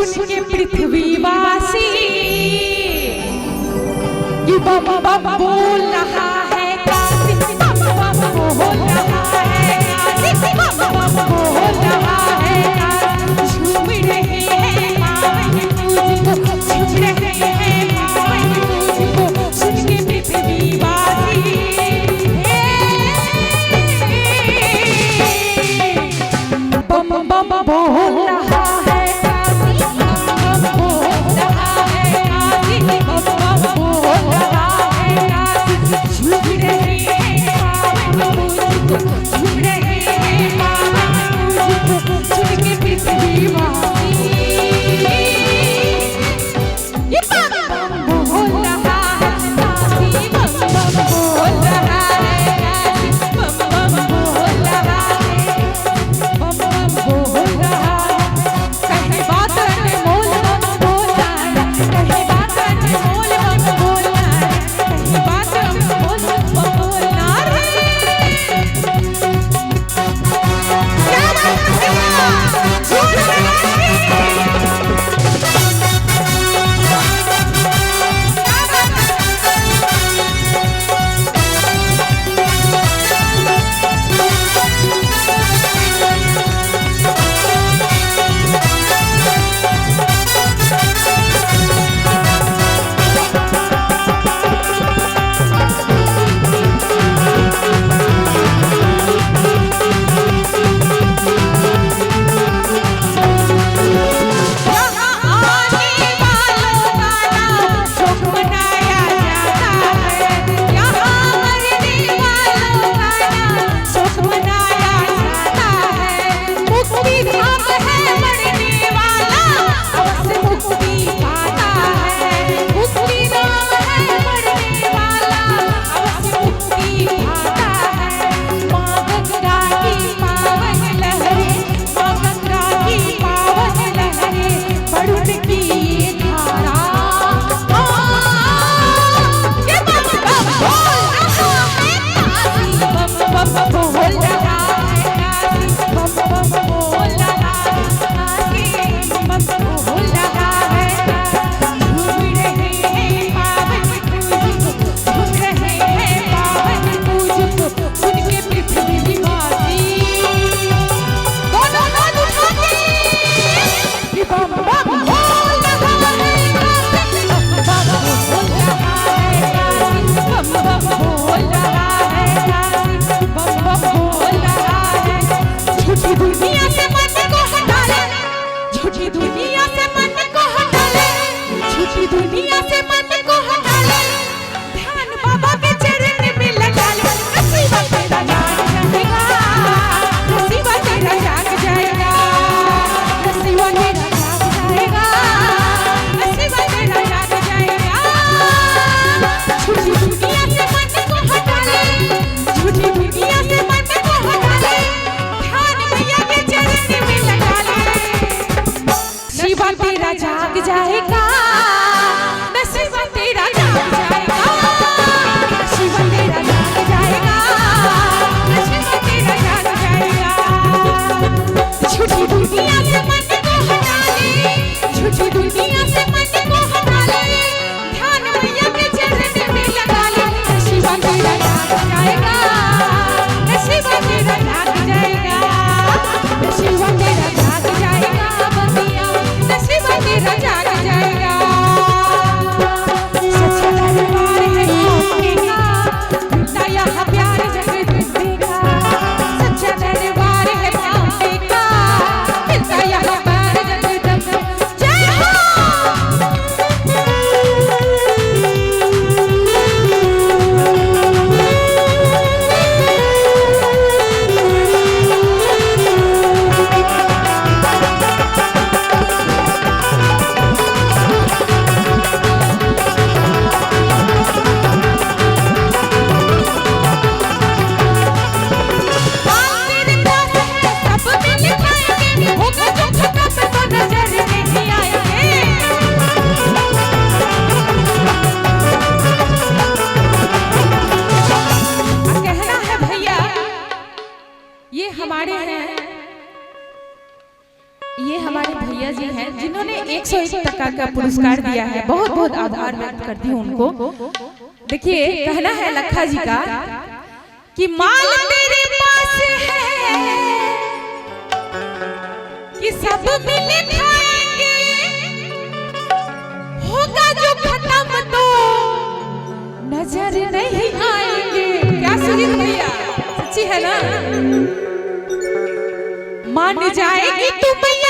सुन के पृथ्वीवासी ये बम बम बोल रहा है काशी, बम बम बोल रहा है काशी, बम बम बोल रहा है काशी। झूम रहे हैं पावन तुझको, झूम रहे हैं पावन तुझको, सुन के पृथ्वीवासी बम बम बोल रहा है काशी, बम बम बोल रहा है काशी, बम बम बोल रहा है काशी। झूम रहे हैं पावन तुझको, झूम रहे हैं पावन तुझको, सुन के पृथ्वीवासी ये बम बम बोल रहा है काशी, बम बम बोल रहा है काशी, बम बम बोल रहा है, बम बम बोल रहा है। कहीं बात अनमोल बम बोल रहा है, कहीं बात अनमोल बम बोल रहा है, कहीं बात अनमोल बम बोल रहा है। क्या बात है, झूठ नहीं। जाग जाएगा नसीब तेरा जाग जाएगा, नसीब तेरा जाग जाएगा, नसीब तेरा जाग जाएगा। झूठी दुनिया से मन को हटा ले, झूठी दुनिया से मन को हटा ले, ध्यान मैया के चरण में लगा ले। नसीब तेरा जाग जाएगा, नसीब तेरा जाग जाएगा, नसीब तेरा जाग जाएगा, बतिया नसीब तेरा जाग जाएगा। सच्चा दरबार है मौके का, मिलता यहाँ प्यार जगदम्बे का। सच्चा दरबार है मौके का, मिलता यहाँ प्यार जगदम्बे। जय हो। ये हमारे भैया जी हैं जिन्होंने 101 टका का पुरस्कार दिया है। बहुत बहुत आभार व्यक्त करती हूँ उनको। देखिए कहना है लखा जी का कि माल तेरे पास है कि सब मिल खाएंगे, होगा जो खत्म तो नजर नहीं आएंगे। क्या सुजीत भैया सच्ची है ना? मान जाएगी तू मैया